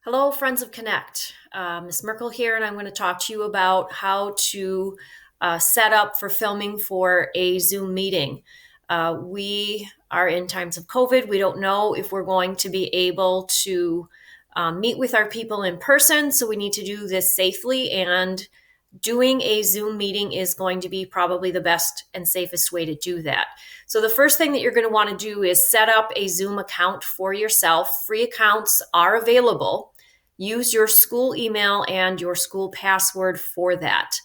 Hello, friends of Connect. Ms. Merkel here, and I'm going to talk to you about how to set up for filming for a Zoom meeting. We are in times of COVID. We don't know if we're going to be able to meet with our people in person, so we need to do this safely. And doing a Zoom meeting is going to be probably the best and safest way to do that. So the first thing that you're going to want to do is set up a Zoom account for yourself. Free accounts are available. Use your school email and your school password for that.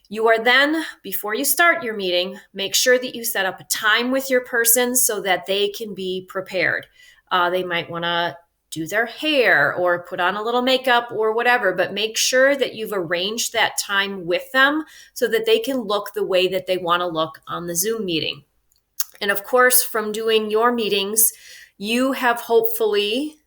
You are then, before you start your meeting, make sure that you set up a time with your person so that they can be prepared. They might want to do their hair or put on a little makeup or whatever, but make sure that you've arranged that time with them so that they can look the way that they want to look on the Zoom meeting. And of course, from doing your meetings, you have hopefully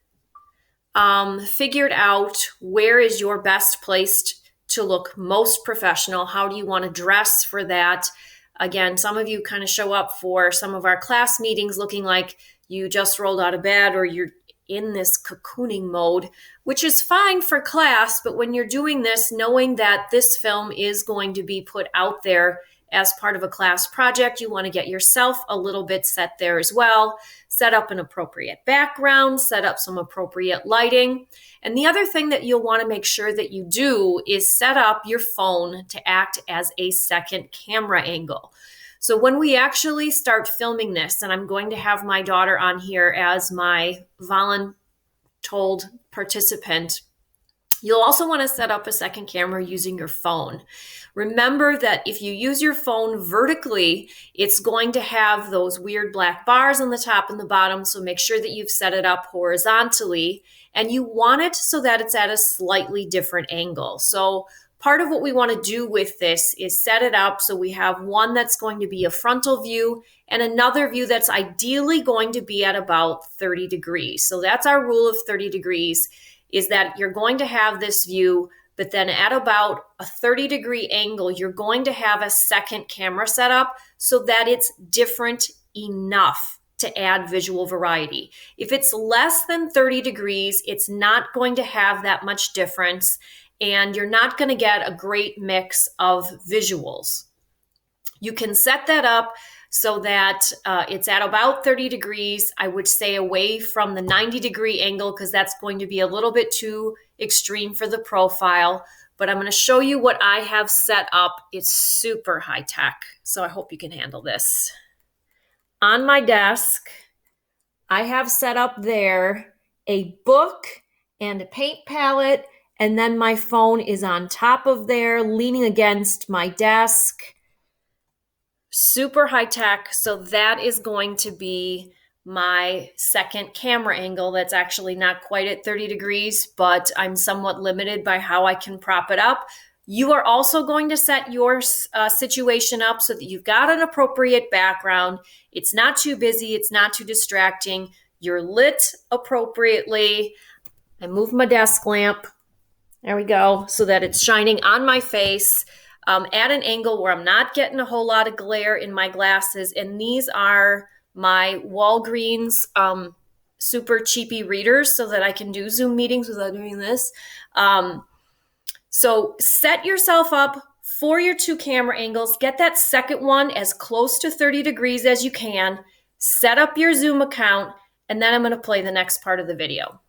figured out where is your best place to look most professional. How do you want to dress for that? Again, some of you kind of show up for some of our class meetings looking like you just rolled out of bed or you're in this cocooning mode, which is fine for class. But when you're doing this, knowing that this film is going to be put out there as part of a class project, you want to get yourself a little bit set there as well. Set up an appropriate background, set up some appropriate lighting. And the other thing that you'll want to make sure that you do is set up your phone to act as a second camera angle. So when we actually start filming this, and I'm going to have my daughter on here as my voluntold participant, you'll also want to set up a second camera using your phone. Remember that if you use your phone vertically, it's going to have those weird black bars on the top and the bottom. So make sure that you've set it up horizontally, and you want it so that it's at a slightly different angle. So part of what we want to do with this is set it up so we have one that's going to be a frontal view and another view that's ideally going to be at about 30 degrees. So that's our rule of 30 degrees, is that you're going to have this view, but then at about a 30-degree angle, you're going to have a second camera set up so that it's different enough to add visual variety. If it's less than 30 degrees, it's not going to have that much difference, and you're not going to get a great mix of visuals. You can set that up so that it's at about 30 degrees. I would stay away from the 90-degree angle because that's going to be a little bit too extreme for the profile. But I'm going to show you what I have set up. It's super high tech, so I hope you can handle this. On my desk, I have set up there a book and a paint palette, and then my phone is on top of there, leaning against my desk. Super high tech. So that is going to be my second camera angle. That's actually not quite at 30 degrees, but I'm somewhat limited by how I can prop it up. You are also going to set your situation up so that you've got an appropriate background. It's not too busy. It's not too distracting. You're lit appropriately. I move my desk lamp. There we go. So that it's shining on my face at an angle where I'm not getting a whole lot of glare in my glasses. And these are my Walgreens super cheapy readers so that I can do Zoom meetings without doing this. So set yourself up for your two camera angles. Get that second one as close to 30 degrees as you can. Set up your Zoom account, and then I'm going to play the next part of the video.